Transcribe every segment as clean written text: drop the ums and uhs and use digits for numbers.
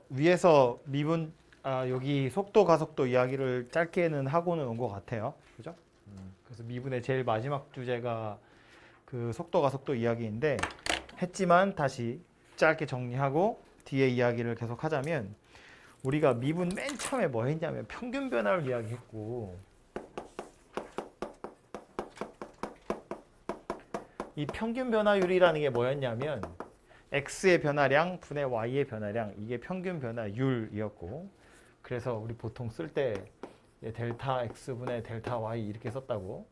위에서 미분 여기 속도 가속도 이야기를 짧게는 하고는 온 것 같아요. 그죠? 그래서 미분의 제일 마지막 주제가 그 속도 가속도 이야기인데 했지만 다시 짧게 정리하고 뒤에 이야기를 계속 하자면 우리가 미분 맨 처음에 뭐 했냐면 평균 변화를 이야기했고 이 평균 변화율이라는 게 뭐였냐면 x의 변화량 분의 y의 변화량 이게 평균 변화율이었고 그래서 우리 보통 쓸 때 델타 x 분의 델타 y 이렇게 썼다고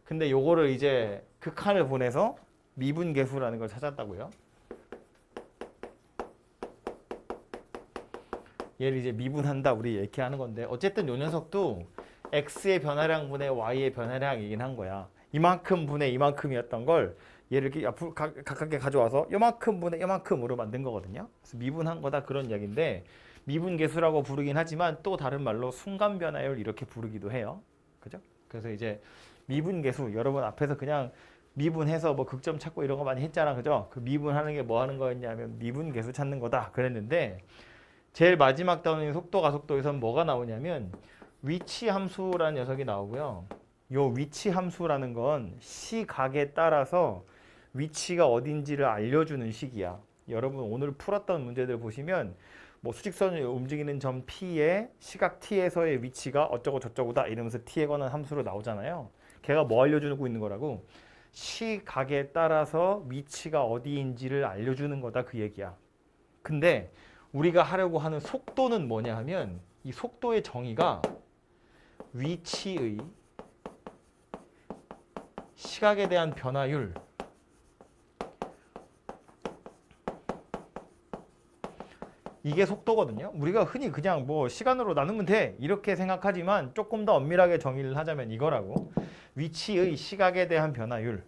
근데 요거를 이제 극한을 보내서 미분계수라는 걸 찾았다고요. 얘를 이제 미분한다 우리 이렇게 하는 건데 어쨌든 요 녀석도 x의 변화량 분의 y의 변화량이긴 한 거야. 이만큼 분의 이만큼이었던 걸 얘를 이렇게 앞으로 가깝게 가져와서 요만큼 분의 요만큼으로 만든 거거든요. 그래서 미분한 거다 그런 이야기인데 미분계수라고 부르긴 하지만 또 다른 말로 순간 변화율 이렇게 부르기도 해요. 그죠? 그래서 이제 미분계수 여러분 앞에서 그냥 미분해서 뭐 극점 찾고 이런 거 많이 했잖아. 그죠? 그 미분하는 게 뭐 하는 거였냐면 미분계수 찾는 거다 그랬는데 제일 마지막 단어인 속도 가속도에서는 뭐가 나오냐면 위치 함수라는 녀석이 나오고요. 요 위치 함수라는 건 시각에 따라서 위치가 어딘지를 알려주는 식이야. 여러분 오늘 풀었던 문제들 보시면 뭐 수직선이 움직이는 점 P에 시각 T에서의 위치가 어쩌고 저쩌고다 이러면서 T에 관한 함수로 나오잖아요. 걔가 뭐 알려주고 있는 거라고? 시각에 따라서 위치가 어디인지를 알려주는 거다 그 얘기야. 근데 우리가 하려고 하는 속도는 뭐냐 하면 이 속도의 정의가 위치의 시각에 대한 변화율 이게 속도거든요. 우리가 흔히 그냥 뭐 시간으로 나누면 돼 이렇게 생각하지만 조금 더 엄밀하게 정의를 하자면 이거라고. 위치의 시각에 대한 변화율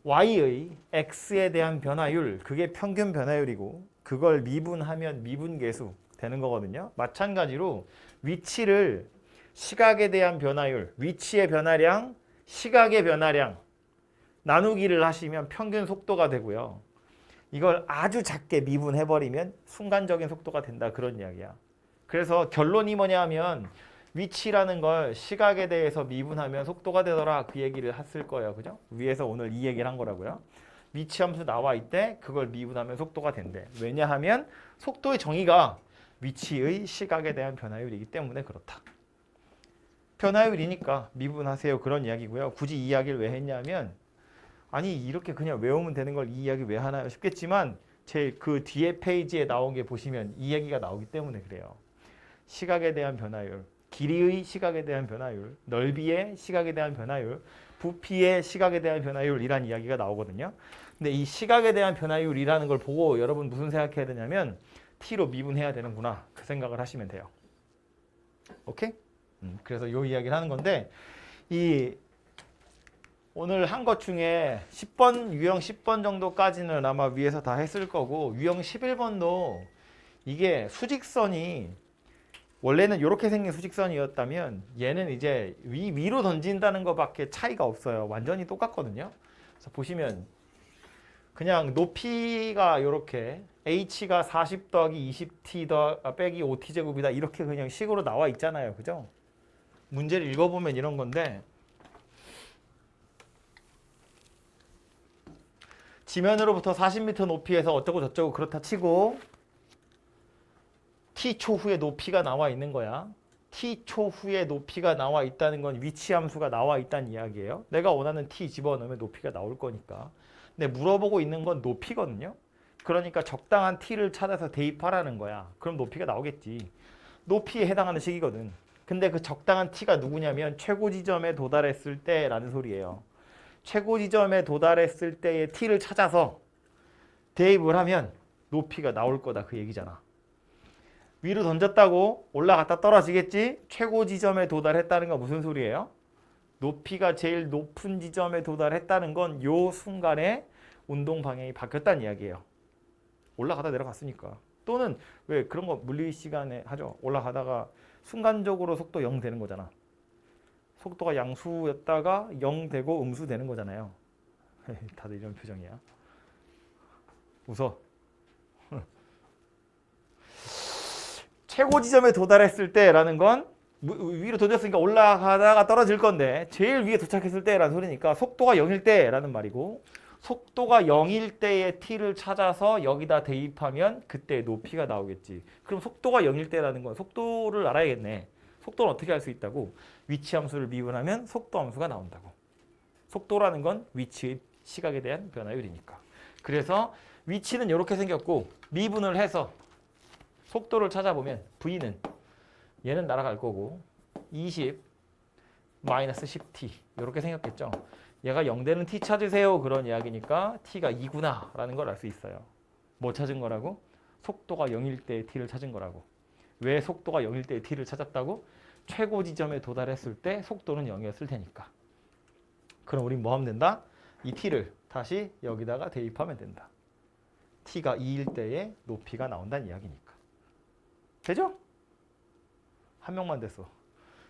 y의 x에 대한 변화율 그게 평균 변화율이고 그걸 미분하면 미분계수 되는 거거든요. 마찬가지로 위치를 시각에 대한 변화율 위치의 변화량 시각의 변화량 나누기를 하시면 평균 속도가 되고요. 이걸 아주 작게 미분해버리면 순간적인 속도가 된다 그런 이야기야. 그래서 결론이 뭐냐 하면 위치라는 걸 시각에 대해서 미분하면 속도가 되더라 그 얘기를 했을 거예요. 그죠? 위에서 오늘 이 얘기를 한 거라고요. 위치 함수 나와 있대 그걸 미분하면 속도가 된대. 왜냐하면 속도의 정의가 위치의 시각에 대한 변화율이기 때문에 그렇다. 변화율이니까 미분하세요 그런 이야기고요. 굳이 이 이야기를 왜 했냐면 아니 이렇게 그냥 외우면 되는 걸 이 이야기 왜 하나요 싶겠지만 제 그 뒤에 페이지에 나온 게 보시면 이 얘기가 나오기 때문에 그래요. 시각에 대한 변화율, 길이의 시각에 대한 변화율, 넓이의 시각에 대한 변화율, 부피의 시각에 대한 변화율이란 이야기가 나오거든요. 근데 이 시각에 대한 변화율이라는 걸 보고 여러분 무슨 생각해야 되냐면 t로 미분해야 되는구나 그 생각을 하시면 돼요. 오케이? 그래서 이 이야기를 하는 건데 이 오늘 한 것 중에 10번, 유형 10번 정도까지는 아마 위에서 다 했을 거고 유형 11번도 이게 수직선이 원래는 이렇게 생긴 수직선이었다면 얘는 이제 위로 던진다는 것밖에 차이가 없어요. 완전히 똑같거든요. 그래서 보시면 그냥 높이가 이렇게 h가 40 더하기 20t 빼기 5t 제곱이다 이렇게 그냥 식으로 나와 있잖아요. 그죠? 문제를 읽어보면 이런 건데 지면으로부터 40m 높이에서 어쩌고 저쩌고 그렇다 치고 t초 후에 높이가 나와 있는 거야. t초 후에 높이가 나와 있다는 건 위치 함수가 나와 있다는 이야기예요. 내가 원하는 t 집어넣으면 높이가 나올 거니까. 근데 물어보고 있는 건 높이거든요. 그러니까 적당한 t를 찾아서 대입하라는 거야. 그럼 높이가 나오겠지. 높이에 해당하는 식이거든. 근데 그 적당한 t가 누구냐면 최고 지점에 도달했을 때라는 소리예요. 최고 지점에 도달했을 때의 t를 찾아서 대입을 하면 높이가 나올 거다 그 얘기잖아. 위로 던졌다고 올라갔다 떨어지겠지? 최고 지점에 도달했다는 건 무슨 소리예요? 높이가 제일 높은 지점에 도달했다는 건 요 순간에 운동 방향이 바뀌었다는 이야기예요. 올라가다 내려갔으니까. 또는 왜 그런 거 물리 시간에 하죠. 올라가다가 순간적으로 속도 0 되는 거잖아. 속도가 양수였다가 0 되고 음수 되는 거잖아요. 다들 이런 표정이야. 웃어. 최고 지점에 도달했을 때라는 건 위로 던졌으니까 올라가다가 떨어질 건데 제일 위에 도착했을 때라는 소리니까 속도가 0일 때라는 말이고 속도가 0일 때의 t를 찾아서 여기다 대입하면 그때 높이가 나오겠지. 그럼 속도가 0일 때라는 건 속도를 알아야겠네. 속도는 어떻게 알 수 있다고? 위치 함수를 미분하면 속도 함수가 나온다고. 속도라는 건 위치의 시각에 대한 변화율이니까. 그래서 위치는 이렇게 생겼고 미분을 해서 속도를 찾아보면 v는 얘는 날아갈 거고 20 마이너스 10t 이렇게 생겼겠죠. 얘가 0 되는 t 찾으세요 그런 이야기니까 t가 2구나 라는 걸 알 수 있어요. 뭐 찾은 거라고? 속도가 0일 때의 t를 찾은 거라고. 왜 속도가 0일 때의 t를 찾았다고? 최고 지점에 도달했을 때 속도는 0이었을 테니까. 그럼 우린 뭐 하면 된다? 이 t를 다시 여기다가 대입하면 된다. t가 2일 때의 높이가 나온다는 이야기니까. 되죠? 한 명만 됐어.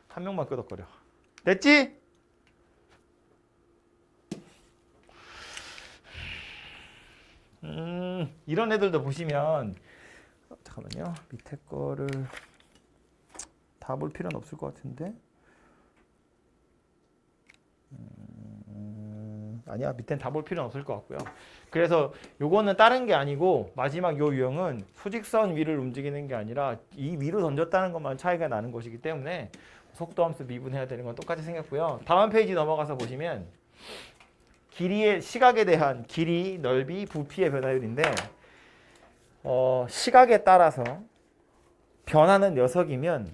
한 명만 끄덕거려. 됐지? 이런 애들도 보시면 잠깐만요. 밑에 거를 다 볼 필요는 없을 것 같은데. 아니야. 밑엔 다 볼 필요는 없을 것 같고요. 그래서 요거는 다른 게 아니고 마지막 요 유형은 수직선 위를 움직이는 게 아니라 이 위로 던졌다는 것만 차이가 나는 것이기 때문에 속도 함수 미분해야 되는 건 똑같이 생겼고요. 다음 페이지 넘어가서 보시면 길이의 시각에 대한 길이, 넓이, 부피의 변화율인데 시각에 따라서 변하는 녀석이면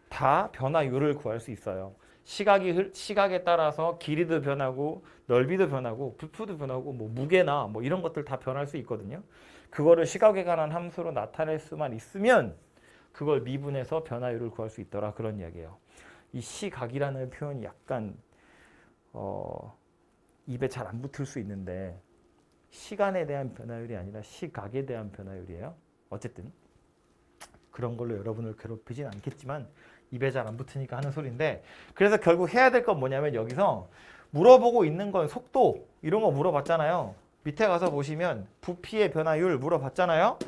다 변화율을 구할 수 있어요. 시각에 따라서 길이도 변하고 넓이도 변하고 부피도 변하고 뭐 무게나 뭐 이런 것들 다 변할 수 있거든요. 그거를 시각에 관한 함수로 나타낼 수만 있으면 그걸 미분해서 변화율을 구할 수 있더라 그런 이야기예요. 이 시각이라는 표현이 약간 입에 잘 안 붙을 수 있는데 시간에 대한 변화율이 아니라 시각에 대한 변화율이에요. 어쨌든 그런 걸로 여러분을 괴롭히진 않겠지만 입에 잘 안 붙으니까 하는 소리인데 그래서 결국 해야 될 건 뭐냐면 여기서 물어보고 있는 건 속도 이런 거 물어봤잖아요. 밑에 가서 보시면 부피의 변화율 물어봤잖아요.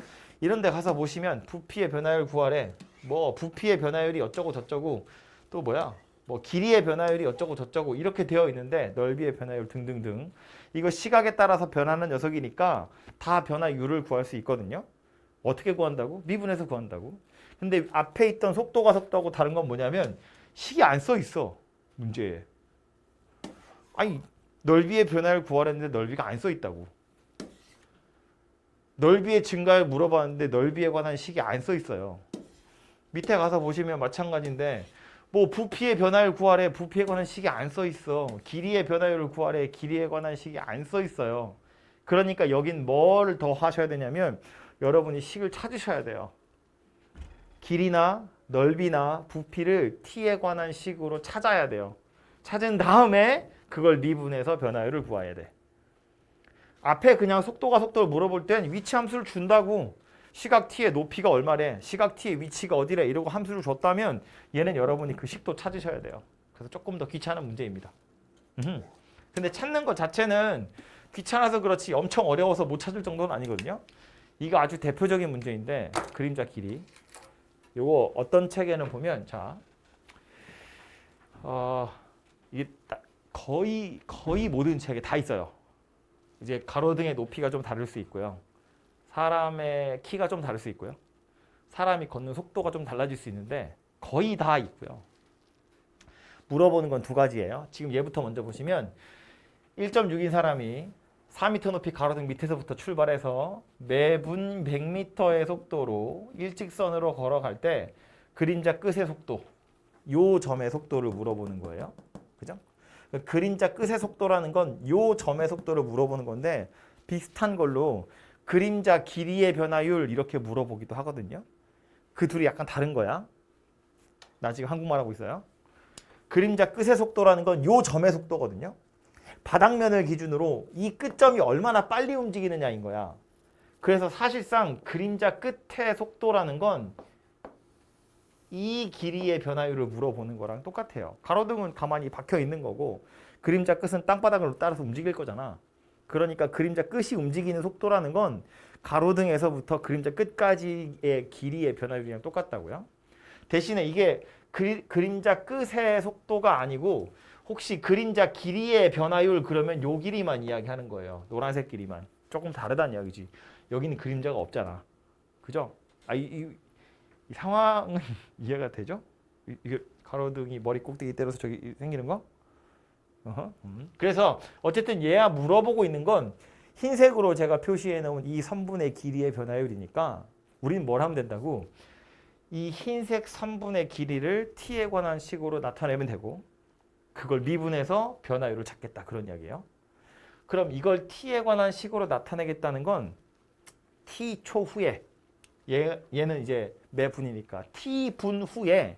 이런 데 가서 보시면 부피의 변화율 구하래. 뭐 부피의 변화율이 어쩌고 저쩌고 또 뭐야 뭐 길이의 변화율이 어쩌고 저쩌고 이렇게 되어 있는데 넓이의 변화율 등등등 이거 시각에 따라서 변하는 녀석이니까 다 변화율을 구할 수 있거든요. 어떻게 구한다고? 미분해서 구한다고. 근데 앞에 있던 속도가 속도하고 다른 건 뭐냐면 식이 안 써 있어 문제에. 아니 넓이의 변화를 구하랬는데 넓이가 안 써 있다고. 넓이의 증가를 물어봤는데 넓이에 관한 식이 안 써 있어요. 밑에 가서 보시면 마찬가지인데 뭐 부피의 변화를 구하래. 부피에 관한 식이 안 써 있어. 길이의 변화율을 구하래. 길이에 관한 식이 안 써 있어요. 그러니까 여긴 뭘 더 하셔야 되냐면 여러분이 식을 찾으셔야 돼요. 길이나 넓이나 부피를 t에 관한 식으로 찾아야 돼요. 찾은 다음에 그걸 미분해서 변화율을 구해야 돼. 앞에 그냥 속도가 속도를 물어볼 땐 위치 함수를 준다고. 시각 t의 높이가 얼마래, 시각 t의 위치가 어디래 이러고 함수를 줬다면 얘는 여러분이 그 식도 찾으셔야 돼요. 그래서 조금 더 귀찮은 문제입니다. 근데 찾는 것 자체는 귀찮아서 그렇지 엄청 어려워서 못 찾을 정도는 아니거든요. 이거 아주 대표적인 문제인데 그림자 길이. 요거 어떤 책에는 보면 자, 이게 거의 모든 책에 다 있어요. 이제 가로등의 높이가 좀 다를 수 있고요. 사람의 키가 좀 다를 수 있고요. 사람이 걷는 속도가 좀 달라질 수 있는데 거의 다 있고요. 물어보는 건 두 가지예요. 지금 얘부터 먼저 보시면 1.6인 사람이 4m 높이 가로등 밑에서부터 출발해서 매분 100m의 속도로 일직선으로 걸어갈 때 그림자 끝의 속도, 요 점의 속도를 물어보는 거예요. 그죠? 그림자 끝의 속도라는 건 요 점의 속도를 물어보는 건데 비슷한 걸로 그림자 길이의 변화율 이렇게 물어보기도 하거든요. 그 둘이 약간 다른 거야. 나 지금 한국말 하고 있어요. 그림자 끝의 속도라는 건 요 점의 속도거든요. 바닥면을 기준으로 이 끝점이 얼마나 빨리 움직이느냐인 거야. 그래서 사실상 그림자 끝의 속도라는 건 이 길이의 변화율을 물어보는 거랑 똑같아요. 가로등은 가만히 박혀 있는 거고 그림자 끝은 땅바닥을 따라서 움직일 거잖아. 그러니까 그림자 끝이 움직이는 속도라는 건 가로등에서부터 그림자 끝까지의 길이의 변화율이랑 똑같다고요. 대신에 이게 그림자 끝의 속도가 아니고 혹시 그림자 길이의 변화율 그러면 요 길이만 이야기하는 거예요. 노란색 길이만. 조금 다르다는 이야기지. 여기는 그림자가 없잖아. 그죠? 이 상황은 이해가 되죠? 이게 가로등이 머리 꼭대기 때려서 저기 생기는 거? 그래서 어쨌든 얘야 물어보고 있는 건 흰색으로 제가 표시해 놓은 이 선분의 길이의 변화율이니까 우리는 뭘 하면 된다고? 이 흰색 선분의 길이를 t에 관한 식으로 나타내면 되고 그걸 미분해서 변화율을 찾겠다 그런 이야기예요. 그럼 이걸 t에 관한 식으로 나타내겠다는 건 t초 후에 얘는 이제 매분이니까 t분 후에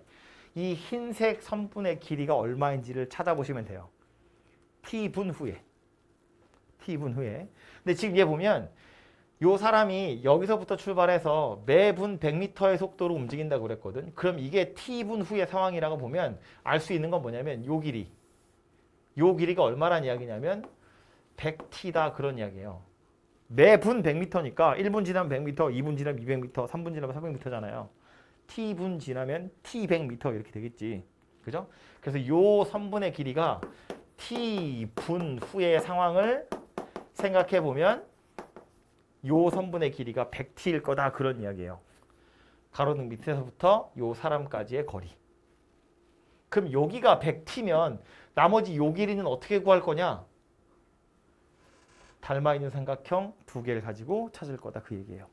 이 흰색 선분의 길이가 얼마인지를 찾아보시면 돼요. t분 후에. 근데 지금 얘 보면 요 사람이 여기서부터 출발해서 매분 100m의 속도로 움직인다고 그랬거든. 그럼 이게 t분 후의 상황이라고 보면 알 수 있는 건 뭐냐면 요 길이가 얼마란 이야기냐면 100t다 그런 이야기예요. 매분 100m니까 1분 지나면 100m, 2분 지나면 200m, 3분 지나면 300m잖아요. t분 지나면 t100m 이렇게 되겠지. 그죠? 그래서 요 선분의 길이가 t분 후의 상황을 생각해 보면 요 선분의 길이가 100t일 거다 그런 이야기예요. 가로등 밑에서부터 요 사람까지의 거리. 그럼 여기가 100t면 나머지 요 길이는 어떻게 구할 거냐? 닮아 있는 삼각형 두 개를 가지고 찾을 거다 그 얘기예요.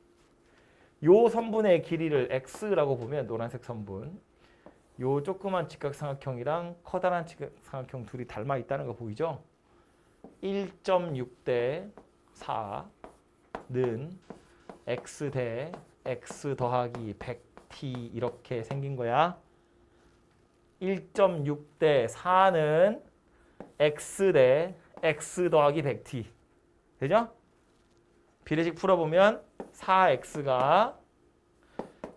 요 선분의 길이를 x라고 보면 노란색 선분, 요 조그만 직각삼각형이랑 커다란 직각삼각형 둘이 닮아 있다는 거 보이죠? 1.6 대 4는 x 대 x 더하기 100t 이렇게 생긴 거야. 1.6 대 4는 x 대 x 더하기 100t. 되죠? 비례식 풀어보면 4x가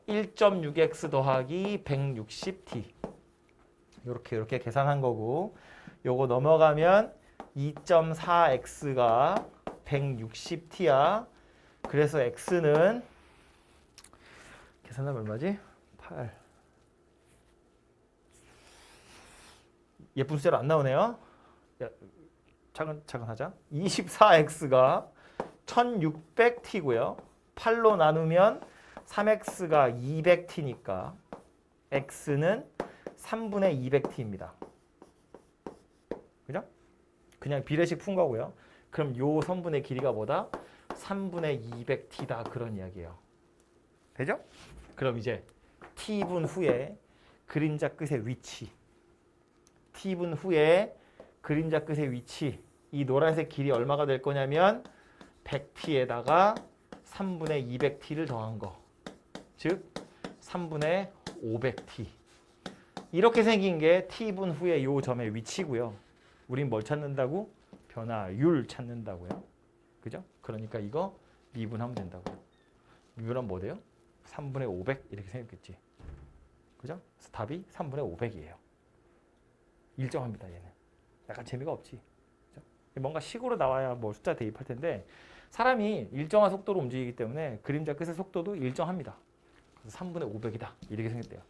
1.6x 더하기 160t 이렇게 계산한 거고 요거 넘어가면 2.4x가 160t야. 그래서 x는 계산하면 얼마지? 8 예쁜 숫자로 안 나오네요. 차근차근하자. 24x가 1600t고요. 8로 나누면 3x가 200t니까 x는 3분의 200t입니다. 그죠? 그냥 비례식 푼 거고요. 그럼 요 선분의 길이가 뭐다? 3분의 200t다 그런 이야기예요. 되죠? 그럼 이제 t분 후에 그림자 끝의 위치 t분 후에 그림자 끝의 위치 이 노란색 길이 얼마가 될 거냐면 100t에다가 3분의 200t를 더한 거. 즉 3분의 500t. 이렇게 생긴 게 t분 후에 요 점의 위치고요. 우린 뭘 찾는다고? 변화율 찾는다고요. 그죠? 그러니까 이거 미분하면 된다고요. 미분하면 뭐 돼요? 3분의 500 이렇게 생겼겠지. 그죠? 그래서 답이 3분의 500이에요. 일정합니다, 얘는. 약간 재미가 없지. 그죠? 뭔가 식으로 나와야 뭐 숫자 대입할 텐데 사람이 일정한 속도로 움직이기 때문에 그림자 끝의 속도도 일정합니다. 그래서 3분의 500이다. 이렇게 생겼대요.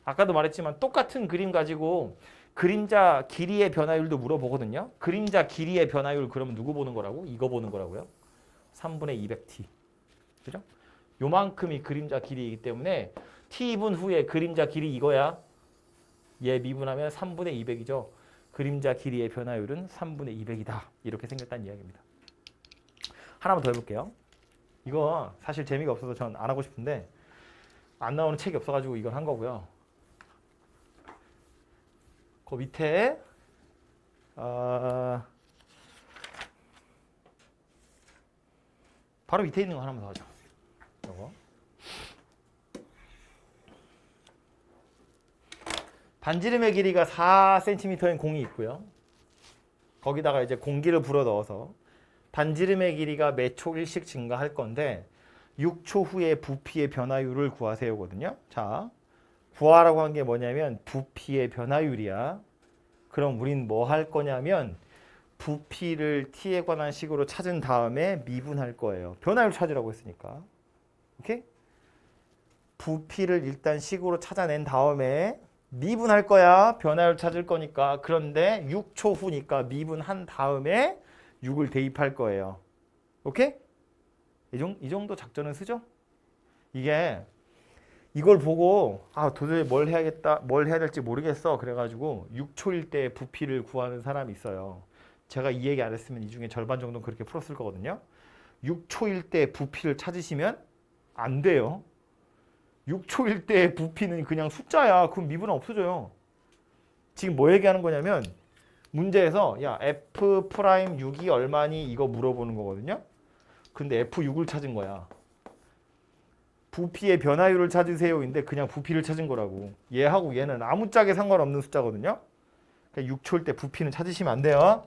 아까도 말했지만 똑같은 그림 가지고 그림자 길이의 변화율도 물어보거든요. 그림자 길이의 변화율 그러면 누구 보는 거라고? 이거 보는 거라고요. 3분의 200t. 그죠? 요만큼이 그림자 길이이기 때문에 t분 후에 그림자 길이 이거야. 얘 미분하면 3분의 200이죠. 그림자 길이의 변화율은 3분의 200이다. 이렇게 생겼다는 이야기입니다. 하나만 더 해볼게요. 이거 사실 재미가 없어서 전 안 하고 싶은데 안 나오는 책이 없어가지고 이걸 한 거고요. 그 밑에 바로 밑에 있는 거 하나만 더 하죠. 이거. 반지름의 길이가 4cm인 공이 있고요. 거기다가 이제 공기를 불어 넣어서 반지름의 길이가 매 초 1씩 증가할 건데 6초 후에 부피의 변화율을 구하세요거든요. 자, 구하라고 한 게 뭐냐면 부피의 변화율이야. 그럼 우린 뭐 할 거냐면 부피를 t에 관한 식으로 찾은 다음에 미분할 거예요. 변화율 찾으라고 했으니까. 오케이? 부피를 일단 식으로 찾아낸 다음에 미분할 거야. 변화율 찾을 거니까. 그런데 6초 후니까 미분한 다음에 6을 대입할 거예요. 오케이? 이 정도 작전은 쓰죠? 이게 이걸 보고 도저히 뭘 해야 될지 모르겠어. 그래가지고 6초일 때 부피를 구하는 사람이 있어요. 제가 이 얘기 안 했으면 이 중에 절반 정도는 그렇게 풀었을 거거든요. 6초일 때 부피를 찾으시면 안 돼요. 6초일 때 부피는 그냥 숫자야. 그럼 미분은 없어져요. 지금 뭐 얘기하는 거냐면 문제에서 야 F'6이 얼마니 이거 물어보는 거거든요. 근데 F6을 찾은 거야. 부피의 변화율을 찾으세요인데 그냥 부피를 찾은 거라고. 얘하고 얘는 아무짝에 상관없는 숫자거든요. 그러니까 6초일 때 부피는 찾으시면 안 돼요.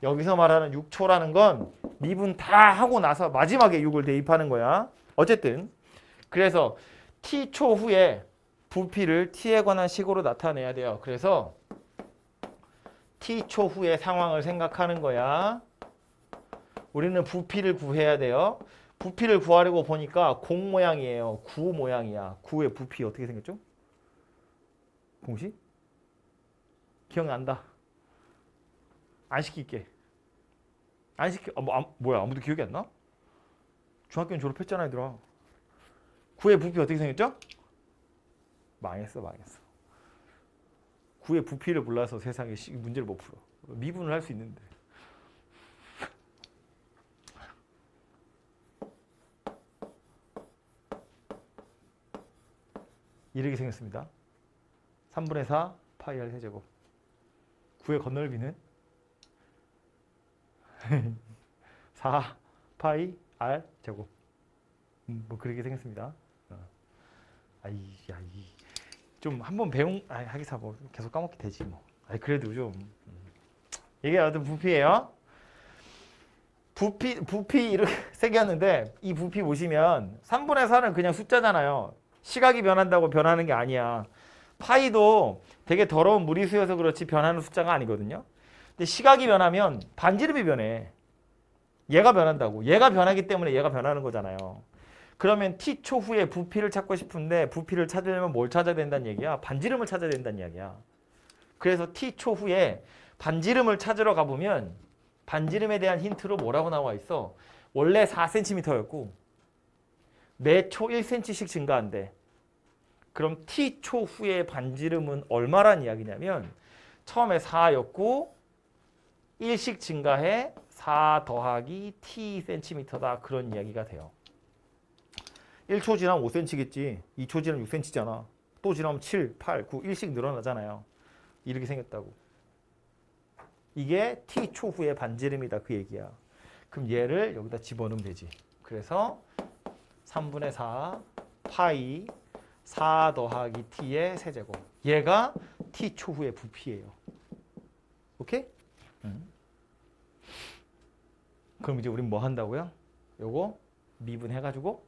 여기서 말하는 6초라는 건 미분 다 하고 나서 마지막에 6을 대입하는 거야. 어쨌든 그래서 t초 후에 부피를 t에 관한 식으로 나타내야 돼요. 그래서 t초 후의 상황을 생각하는 거야. 우리는 부피를 구해야 돼요. 부피를 구하려고 보니까 공 모양이에요. 구 모양이야. 구의 부피 어떻게 생겼죠? 공식? 기억난다. 안 시킬게. 안 시켜. 뭐야? 아무도 기억이 안 나? 중학교는 졸업했잖아, 얘들아. 구의 부피 어떻게 생겼죠? 망했어. 구의 부피를 몰라서 세상에 문제를 못 풀어. 미분을 할 수 있는데. 이렇게 생겼습니다. 3분의 4 파이 r 세제곱. 구의 건널비는 4 파이 r 제곱. 뭐 그렇게 생겼습니다. 좀 한번 하기사 뭐 계속 까먹게 되지 뭐. 그래도 좀 이게 어떤 부피예요? 부피 이렇게 생겼는데 이 부피 보시면 3분의 4는 그냥 숫자잖아요. 시각이 변한다고 변하는 게 아니야. 파이도 되게 더러운 무리수여서 그렇지 변하는 숫자가 아니거든요. 근데 시각이 변하면 반지름이 변해. 얘가 변한다고. 얘가 변하기 때문에 얘가 변하는 거잖아요. 그러면 t초 후에 부피를 찾고 싶은데 부피를 찾으려면 뭘 찾아야 된다는 얘기야? 반지름을 찾아야 된다는 이야기야. 그래서 t초 후에 반지름을 찾으러 가보면 반지름에 대한 힌트로 뭐라고 나와 있어? 원래 4cm였고 매 초 1cm씩 증가한대. 그럼 t초 후에 반지름은 얼마란 이야기냐면 처음에 4였고 1씩 증가해 4 더하기 tcm다. 그런 이야기가 돼요. 1초 지나면 5cm겠지. 2초 지나면 6cm잖아. 또 지나면 7, 8, 9, 1씩 늘어나잖아요. 이렇게 생겼다고. 이게 t초 후의 반지름이다. 그 얘기야. 그럼 얘를 여기다 집어넣으면 되지. 그래서 3분의 4 파이 4 더하기 t의 세제곱. 얘가 t초 후의 부피예요. 오케이? 그럼 이제 우린 뭐 한다고요? 요거 미분해가지고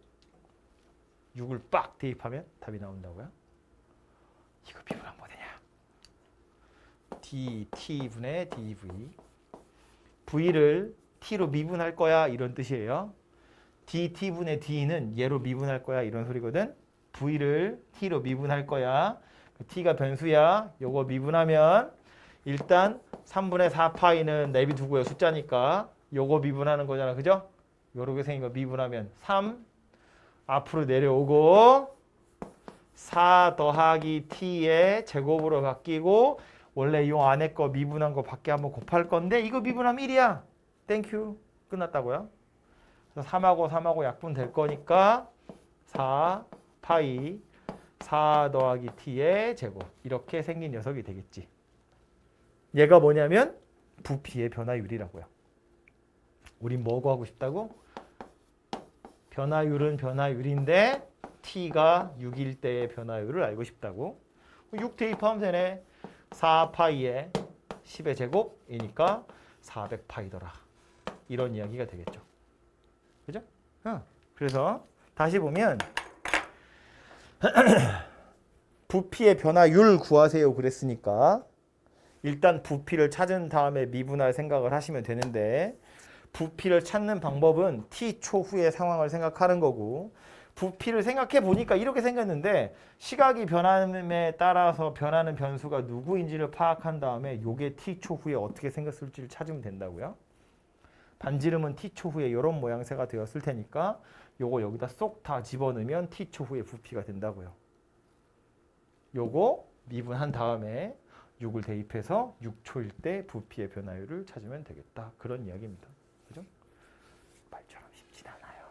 6을 빡 대입하면 답이 나온다고요? 이거 미분하면 뭐 되냐? t분의 dv. v를 t로 미분할 거야 이런 뜻이에요. dt분의 d는 얘로 미분할 거야 이런 소리거든. v를 t로 미분할 거야. t가 변수야. 요거 미분하면 일단 3분의 4파이는 내비두고요. 숫자니까 요거 미분하는 거잖아. 그죠? 요렇게 생긴 거 미분하면 3 앞으로 내려오고 4 더하기 t의 제곱으로 바뀌고 원래 요 안에 거 미분한 거 밖에 한번 곱할 건데 이거 미분하면 1이야. 땡큐. 끝났다고요. 그래서 3하고 약분 될 거니까 4 파이 4 더하기 t의 제곱. 이렇게 생긴 녀석이 되겠지. 얘가 뭐냐면 부피의 변화율이라고요. 우린 뭐 구하고 싶다고? 변화율은 변화율인데 t가 6일 때의 변화율을 알고 싶다고. 6 대입하면 되네. 4파이에 10의 제곱이니까 400파이더라. 이런 이야기가 되겠죠. 그죠? 그래서 다시 보면 부피의 변화율 구하세요 그랬으니까 일단 부피를 찾은 다음에 미분할 생각을 하시면 되는데 부피를 찾는 방법은 t초 후의 상황을 생각하는 거고 부피를 생각해 보니까 이렇게 생겼는데 시각이 변함에 따라서 변하는 변수가 누구인지를 파악한 다음에 요게 t초 후에 어떻게 생겼을지를 찾으면 된다고요. 반지름은 t초 후에 이런 모양새가 되었을 테니까 요거 여기다 쏙 다 집어넣으면 t초 후에 부피가 된다고요. 요거 미분한 다음에 6을 대입해서 6초일 때 부피의 변화율을 찾으면 되겠다. 그런 이야기입니다. 그죠? 말처럼 쉽진 않아요.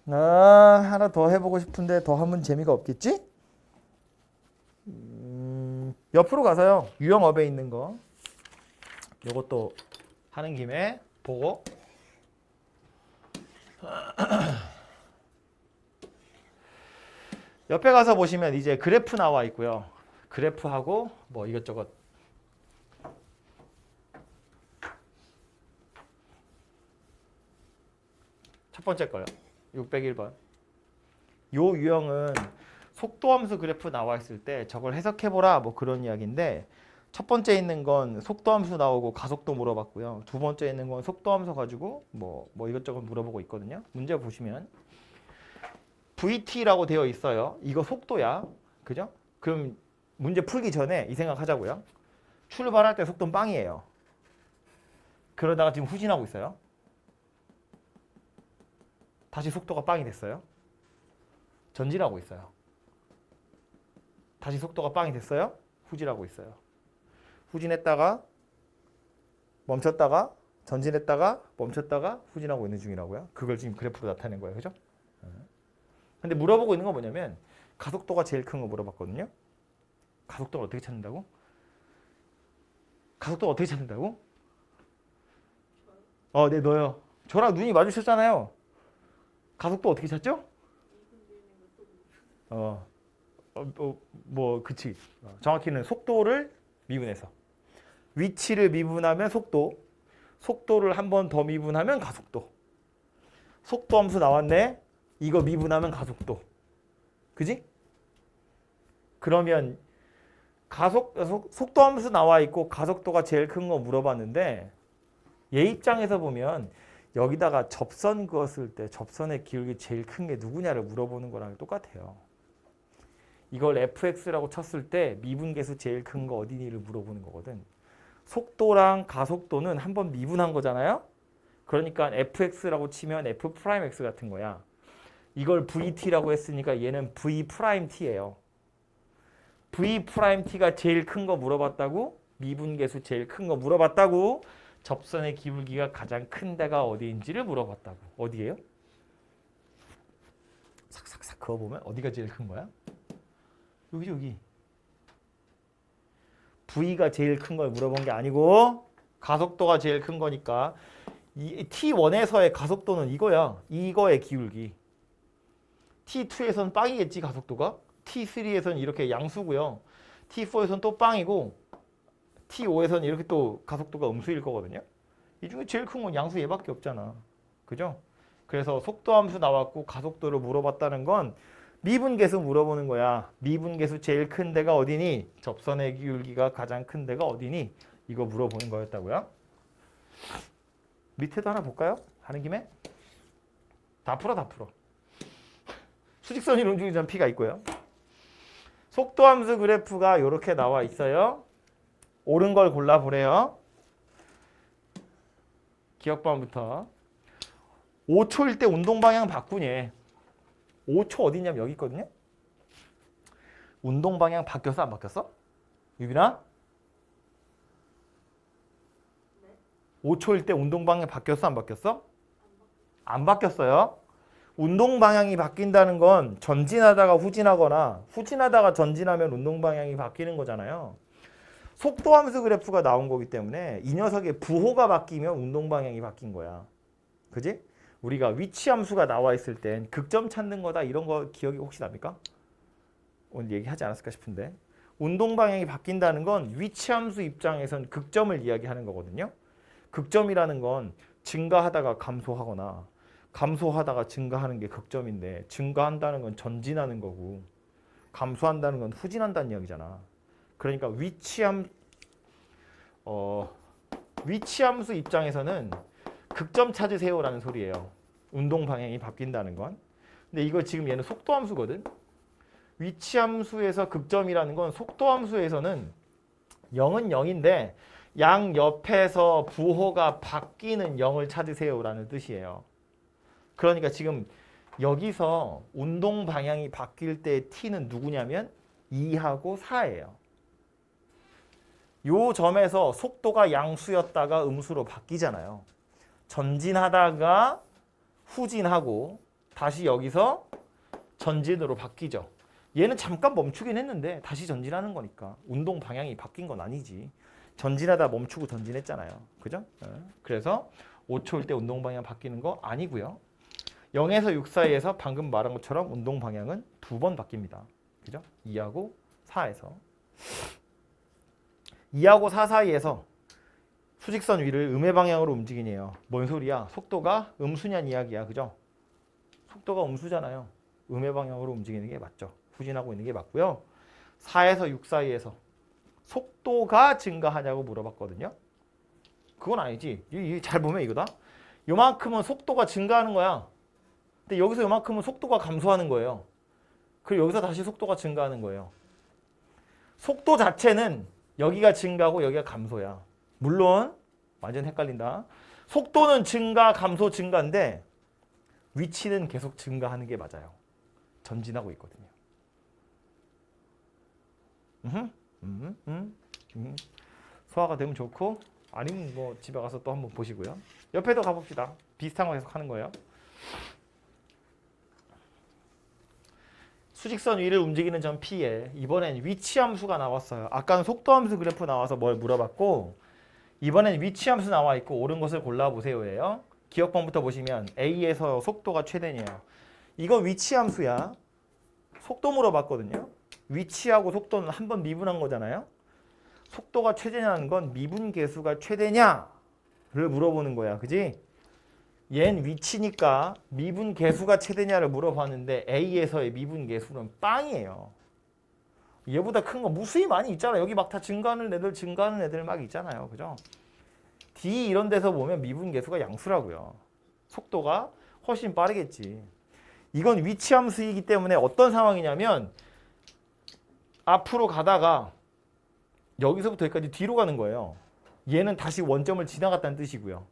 하나 더 해보고 싶은데 더 하면 재미가 없겠지? 옆으로 가서요. 유형업에 있는 거 요것도 하는 김에 보고 옆에 가서 보시면 이제 그래프 나와 있고요. 그래프하고 뭐 이것저것 첫 번째 거요. 601번. 요 유형은 속도함수 그래프 나와 있을 때 저걸 해석해보라 뭐 그런 이야기인데 첫 번째 있는 건 속도함수 나오고 가속도 물어봤고요. 두 번째 있는 건 속도함수 가지고 뭐 이것저것 물어보고 있거든요. 문제 보시면 VT라고 되어 있어요. 이거 속도야. 그죠? 그럼 문제 풀기 전에 이 생각 하자고요. 출발할 때 속도는 빵이에요. 그러다가 지금 후진하고 있어요. 다시 속도가 빵이 됐어요. 전진하고 있어요. 다시 속도가 빵이 됐어요. 후진하고 있어요. 후진했다가 멈췄다가 전진했다가 멈췄다가 후진하고 있는 중이라고요. 그걸 지금 그래프로 나타낸 거예요. 그죠? 근데 물어보고 있는 건 뭐냐면 가속도가 제일 큰 거 물어봤거든요. 가속도를 어떻게 찾는다고? 가속도가 어떻게 찾는다고? 네, 너요. 저랑 눈이 마주쳤잖아요. 가속도 어떻게 찾죠? 그치. 정확히는 속도를 미분해서. 위치를 미분하면 속도. 속도를 한 번 더 미분하면 가속도. 속도 함수 나왔네. 이거 미분하면 가속도. 그지? 그러면 속도 함수 나와 있고 가속도가 제일 큰 거 물어봤는데 얘 입장에서 보면 여기다가 접선 그었을 때 접선의 기울기 제일 큰 게 누구냐를 물어보는 거랑 똑같아요. 이걸 fx라고 쳤을 때 미분계수 제일 큰 거 어디니를 물어보는 거거든. 속도랑 가속도는 한번 미분한 거잖아요. 그러니까 fx라고 치면 f'x 같은 거야. 이걸 vt라고 했으니까 얘는 v't예요. v't가 제일 큰 거 물어봤다고? 미분계수 제일 큰 거 물어봤다고? 접선의 기울기가 가장 큰 데가 어디인지를 물어봤다고. 어디예요? 삭삭삭 그어보면 어디가 제일 큰 거야? 여기. V가 제일 큰 걸 물어본 게 아니고 가속도가 제일 큰 거니까 이 T1에서의 가속도는 이거야. 이거의 기울기. T2에서는 빵이겠지 가속도가. T3에서는 이렇게 양수고요. T4에서는 또 빵이고 T5에서는 이렇게 또 가속도가 음수일 거거든요. 이 중에 제일 큰 건 양수 얘밖에 없잖아. 그죠? 그래서 속도 함수 나왔고 가속도를 물어봤다는 건 미분계수 물어보는 거야. 미분계수 제일 큰 데가 어디니? 접선의 기울기가 가장 큰 데가 어디니? 이거 물어보는 거였다고요. 밑에도 하나 볼까요? 하는 김에 다 풀어. 수직선 이론 중에 전 P가 있고요. 속도함수 그래프가 이렇게 나와 있어요. 옳은 걸 골라보래요. 기억반부터 5초일 때 운동방향 바꾸니 5초 어디냐면 여기 있거든요. 운동방향 바뀌었어? 안 바뀌었어? 유빈아? 5초일 때 운동방향 바뀌었어? 안 바뀌었어? 안 바뀌었어요. 운동방향이 바뀐다는 건 전진하다가 후진하거나 후진하다가 전진하면 운동방향이 바뀌는 거잖아요. 속도함수 그래프가 나온 거기 때문에 이 녀석의 부호가 바뀌면 운동방향이 바뀐 거야. 그지? 우리가 위치함수가 나와 있을 땐 극점 찾는 거다 이런 거 기억이 혹시 납니까? 오늘 얘기하지 않았을까 싶은데 운동방향이 바뀐다는 건 위치함수 입장에선 극점을 이야기하는 거거든요. 극점이라는 건 증가하다가 감소하거나 감소하다가 증가하는 게 극점인데 증가한다는 건 전진하는 거고 감소한다는 건 후진한다는 이야기잖아. 그러니까 위치함수 입장에서는 극점 찾으세요라는 소리예요. 운동 방향이 바뀐다는 건. 근데 이거 지금 얘는 속도 함수거든. 위치 함수에서 극점이라는 건 속도 함수에서는 0은 0인데 양 옆에서 부호가 바뀌는 0을 찾으세요라는 뜻이에요. 그러니까 지금 여기서 운동 방향이 바뀔 때 t는 누구냐면 2하고 4예요. 요 점에서 속도가 양수였다가 음수로 바뀌잖아요. 전진하다가 후진하고 다시 여기서 전진으로 바뀌죠. 얘는 잠깐 멈추긴 했는데 다시 전진하는 거니까 운동 방향이 바뀐 건 아니지. 전진하다 멈추고 전진했잖아요. 그죠? 그래서 5초일 때 운동 방향 바뀌는 거 아니고요. 0에서 6 사이에서 방금 말한 것처럼 운동 방향은 2번 바뀝니다. 그죠? 2하고 4에서 2하고 4 사이에서 수직선 위를 음의 방향으로 움직이네요. 뭔 소리야? 속도가 음수냐는 이야기야. 그죠? 속도가 음수잖아요. 음의 방향으로 움직이는 게 맞죠. 후진하고 있는 게 맞고요. 4에서 6 사이에서 속도가 증가하냐고 물어봤거든요. 그건 아니지. 잘 보면 이거다. 요만큼은 속도가 증가하는 거야. 근데 여기서 요만큼은 속도가 감소하는 거예요. 그리고 여기서 다시 속도가 증가하는 거예요. 속도 자체는 여기가 증가하고 여기가 감소야. 물론 완전 헷갈린다. 속도는 증가, 감소, 증가인데 위치는 계속 증가하는 게 맞아요. 전진하고 있거든요. 소화가 되면 좋고 아니면 뭐 집에 가서 또 한번 보시고요. 옆에도 가봅시다. 비슷한 거 계속 하는 거예요. 수직선 위를 움직이는 점 P에 이번엔 위치 함수가 나왔어요. 아까는 속도 함수 그래프 나와서 뭘 물어봤고 이번엔 위치 함수 나와 있고 옳은 것을 골라보세요예요. 기억번부터 보시면 A에서 속도가 최대네요. 이거 위치 함수야. 속도 물어봤거든요. 위치하고 속도는 한 번 미분한 거잖아요. 속도가 최대냐는 건 미분 계수가 최대냐를 물어보는 거야. 그지? 얜 위치니까 미분 계수가 최대냐를 물어봤는데 A에서의 미분 계수는 빵이에요. 얘보다 큰 거 무수히 많이 있잖아. 여기 막 다 증가하는 애들 막 있잖아요. 그죠? D 이런 데서 보면 미분 계수가 양수라고요. 속도가 훨씬 빠르겠지. 이건 위치 함수이기 때문에 어떤 상황이냐면 앞으로 가다가 여기서부터 여기까지 뒤로 가는 거예요. 얘는 다시 원점을 지나갔다는 뜻이고요.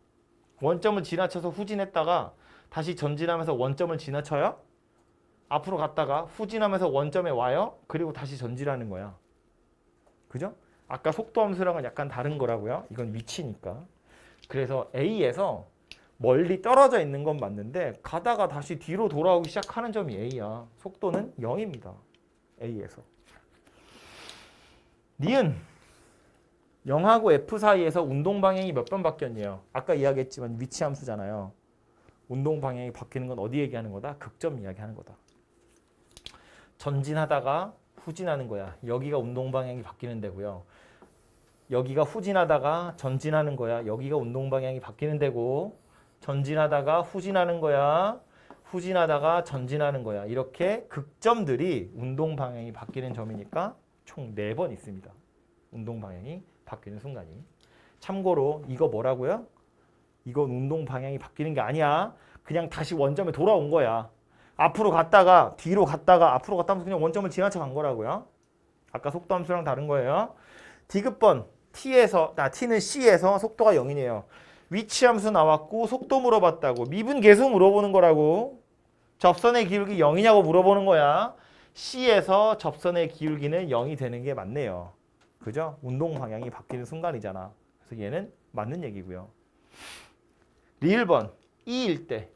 원점을 지나쳐서 후진했다가 다시 전진하면서 원점을 지나쳐요. 앞으로 갔다가 후진하면서 원점에 와요. 그리고 다시 전진하는 거야. 그죠? 아까 속도 함수랑은 약간 다른 거라고요. 이건 위치니까. 그래서 A에서 멀리 떨어져 있는 건 맞는데 가다가 다시 뒤로 돌아오기 시작하는 점이 A야. 속도는 0입니다. A에서. 니은 0하고 F 사이에서 운동 방향이 몇 번 바뀌었네요. 아까 이야기했지만 위치 함수잖아요. 운동 방향이 바뀌는 건 어디 얘기하는 거다? 극점 이야기하는 거다. 전진하다가 후진하는 거야. 여기가 운동 방향이 바뀌는 데고요. 여기가 후진하다가 전진하는 거야. 여기가 운동 방향이 바뀌는 데고 전진하다가 후진하는 거야. 후진하다가 전진하는 거야. 이렇게 극점들이 운동 방향이 바뀌는 점이니까 총 4번 있습니다. 운동 방향이 바뀌는 순간이. 참고로 이거 뭐라고요? 이건 운동 방향이 바뀌는 게 아니야. 그냥 다시 원점에 돌아온 거야. 앞으로 갔다가 뒤로 갔다가 앞으로 갔다 하면서 그냥 원점을 지나쳐 간 거라고요. 아까 속도 함수랑 다른 거예요. 디귿번 T는 C에서 속도가 0이네요. 위치 함수 나왔고 속도 물어봤다고. 미분 계수 물어보는 거라고. 접선의 기울기 0이냐고 물어보는 거야. C에서 접선의 기울기는 0이 되는 게 맞네요. 그죠? 운동 방향이 바뀌는 순간이잖아. 그래서 얘는 맞는 얘기고요. 리을번 E일 때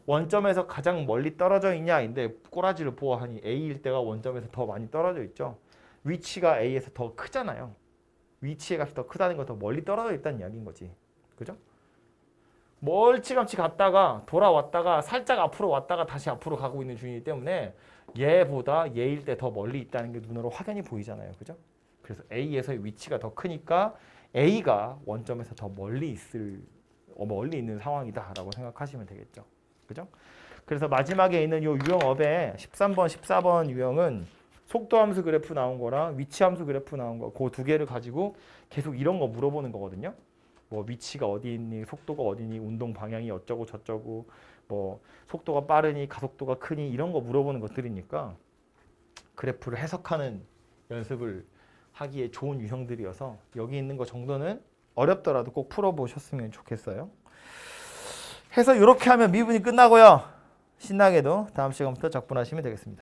원점에서 가장 멀리 떨어져 있냐인데 꼬라지를 보아하니 A일 때가 원점에서 더 많이 떨어져 있죠. 위치가 A에서 더 크잖아요. 위치의 값이 더 크다는 건 더 멀리 떨어져 있다는 이야기인 거지. 그죠? 멀찌감치 갔다가 돌아왔다가 살짝 앞으로 왔다가 다시 앞으로 가고 있는 중이기 때문에 얘보다 얘일 때 더 멀리 있다는 게 눈으로 확연히 보이잖아요. 그죠? 그래서 A에서의 위치가 더 크니까 A가 원점에서 더 멀리 있는 상황이다라고 생각하시면 되겠죠. 그죠? 그래서 마지막에 있는 이 유형업의 13번, 14번 유형은 속도함수 그래프 나온 거랑 위치함수 그래프 나온 거 그 두 개를 가지고 계속 이런 거 물어보는 거거든요. 뭐 위치가 어디 있니, 속도가 어디니, 운동 방향이 어쩌고 저쩌고, 뭐 속도가 빠르니, 가속도가 크니 이런 거 물어보는 것들이니까 그래프를 해석하는 연습을 하기에 좋은 유형들이어서 여기 있는 거 정도는 어렵더라도 꼭 풀어보셨으면 좋겠어요. 해서 이렇게 하면 미분이 끝나고요. 신나게도 다음 시간부터 적분하시면 되겠습니다.